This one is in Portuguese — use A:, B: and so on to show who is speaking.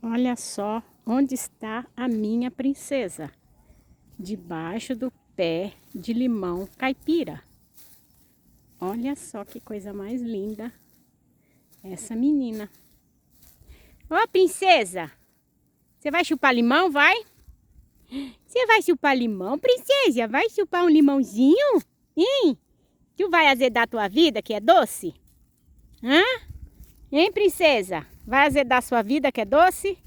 A: Olha só onde está a minha princesa. Debaixo do pé de limão caipira. Olha só que coisa mais linda essa menina. Ô, princesa, você vai chupar limão, vai? Você vai chupar limão, princesa? Vai chupar um limãozinho? Hein? Tu vai azedar a tua vida, que é doce? Hã? Hein, princesa? Vai azedar a sua vida, que é doce?